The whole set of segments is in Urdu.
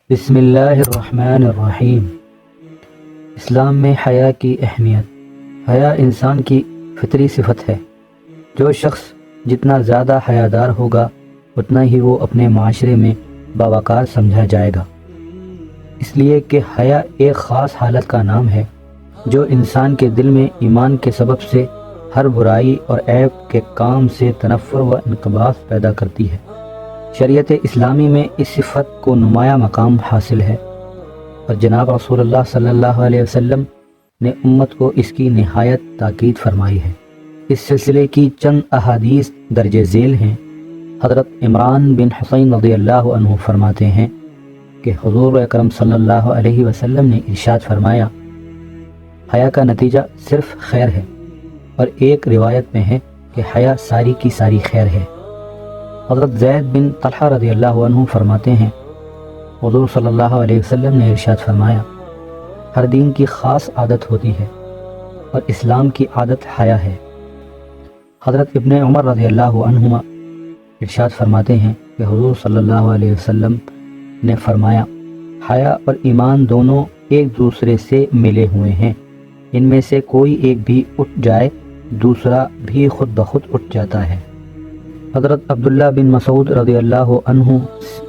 بسم اللہ الرحمن الرحیم۔ اسلام میں حیا کی اہمیت۔ حیا انسان کی فطری صفت ہے۔ جو شخص جتنا زیادہ حیادار ہوگا اتنا ہی وہ اپنے معاشرے میں باوقار سمجھا جائے گا، اس لیے کہ حیا ایک خاص حالت کا نام ہے جو انسان کے دل میں ایمان کے سبب سے ہر برائی اور عیب کے کام سے تنفر و انقباض پیدا کرتی ہے۔ شریعت اسلامی میں اس صفت کو نمایاں مقام حاصل ہے اور جناب رسول اللہ صلی اللہ علیہ وسلم نے امت کو اس کی نہایت تاکید فرمائی ہے۔ اس سلسلے کی چند احادیث درج ذیل ہیں۔ حضرت عمران بن حسین رضی اللہ عنہ فرماتے ہیں کہ حضور اکرم صلی اللہ علیہ وسلم نے ارشاد فرمایا، حیا کا نتیجہ صرف خیر ہے، اور ایک روایت میں ہے کہ حیا ساری کی ساری خیر ہے۔ حضرت زید بن طلحہ رضی اللہ عنہ فرماتے ہیں، حضور صلی اللہ علیہ وسلم نے ارشاد فرمایا، ہر دین کی خاص عادت ہوتی ہے اور اسلام کی عادت حیا ہے۔ حضرت ابن عمر رضی اللہ عنہما ارشاد فرماتے ہیں کہ حضور صلی اللہ علیہ وسلم نے فرمایا، حیا اور ایمان دونوں ایک دوسرے سے ملے ہوئے ہیں، ان میں سے کوئی ایک بھی اٹھ جائے دوسرا بھی خود بخود اٹھ جاتا ہے۔ حضرت عبداللہ بن مسعود رضی اللہ عنہ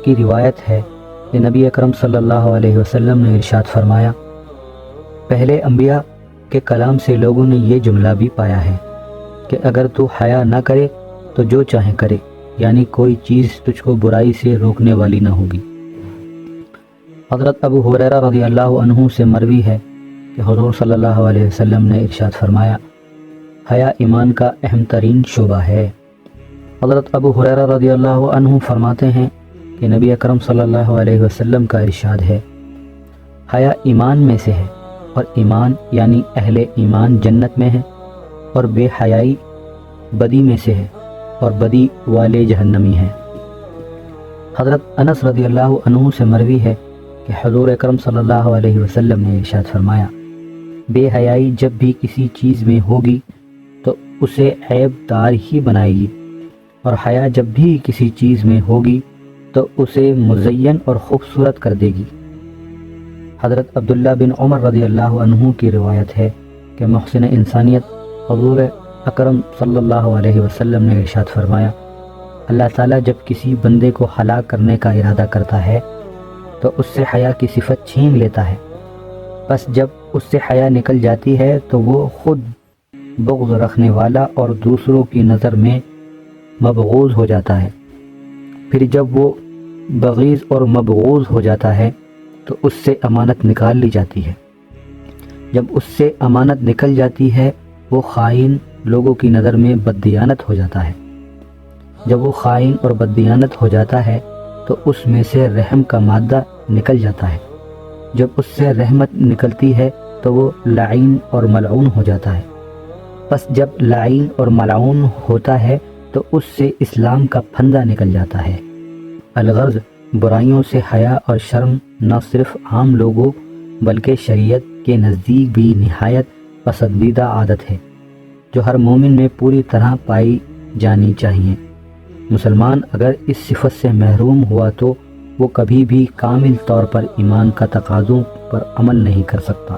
کی روایت ہے کہ نبی اکرم صلی اللہ علیہ وسلم نے ارشاد فرمایا، پہلے انبیاء کے کلام سے لوگوں نے یہ جملہ بھی پایا ہے کہ اگر تو حیا نہ کرے تو جو چاہے کرے، یعنی کوئی چیز تجھ کو برائی سے روکنے والی نہ ہوگی۔ حضرت ابو ہریرہ رضی اللہ عنہ سے مروی ہے کہ حضور صلی اللہ علیہ وسلم نے ارشاد فرمایا، حیا ایمان کا اہم ترین شعبہ ہے۔ حضرت ابو ہریرہ رضی اللہ عنہ فرماتے ہیں کہ نبی اکرم صلی اللہ علیہ وسلم کا ارشاد ہے، حیا ایمان میں سے ہے، اور ایمان یعنی اہل ایمان جنت میں ہے، اور بے حیائی بدی میں سے ہے، اور بدی والے جہنمی ہیں۔ حضرت انس رضی اللہ عنہ سے مروی ہے کہ حضور اکرم صلی اللہ علیہ وسلم نے ارشاد فرمایا، بے حیائی جب بھی کسی چیز میں ہوگی تو اسے عیب دار ہی بنائے گی، اور حیا جب بھی کسی چیز میں ہوگی تو اسے مزین اور خوبصورت کر دے گی۔ حضرت عبداللہ بن عمر رضی اللہ عنہ کی روایت ہے کہ محسن انسانیت حضور اکرم صلی اللہ علیہ وسلم نے ارشاد فرمایا، اللہ تعالیٰ جب کسی بندے کو ہلاک کرنے کا ارادہ کرتا ہے تو اس سے حیا کی صفت چھین لیتا ہے، بس جب اس سے حیا نکل جاتی ہے تو وہ خود بغض رکھنے والا اور دوسروں کی نظر میں مبغوض ہو جاتا ہے۔ پھر جب وہ بغیض اور مبغوض ہو جاتا ہے تو اس سے امانت نکال لی جاتی ہے۔ جب اس سے امانت نکل جاتی ہے وہ خائن لوگوں کی نظر میں بددیانت ہو جاتا ہے۔ جب وہ خائن اور بددیانت ہو جاتا ہے تو اس میں سے رحم کا مادہ نکل جاتا ہے۔ جب اس سے رحمت نکلتی ہے تو وہ لعین اور ملعون ہو جاتا ہے۔ بس جب لعین اور ملعون ہوتا ہے تو اس سے اسلام کا پھندا نکل جاتا ہے۔ الغرض برائیوں سے حیا اور شرم نہ صرف عام لوگوں بلکہ شریعت کے نزدیک بھی نہایت پسندیدہ عادت ہے جو ہر مومن میں پوری طرح پائی جانی چاہیے۔ مسلمان اگر اس صفت سے محروم ہوا تو وہ کبھی بھی کامل طور پر ایمان کا تقاضوں پر عمل نہیں کر سکتا۔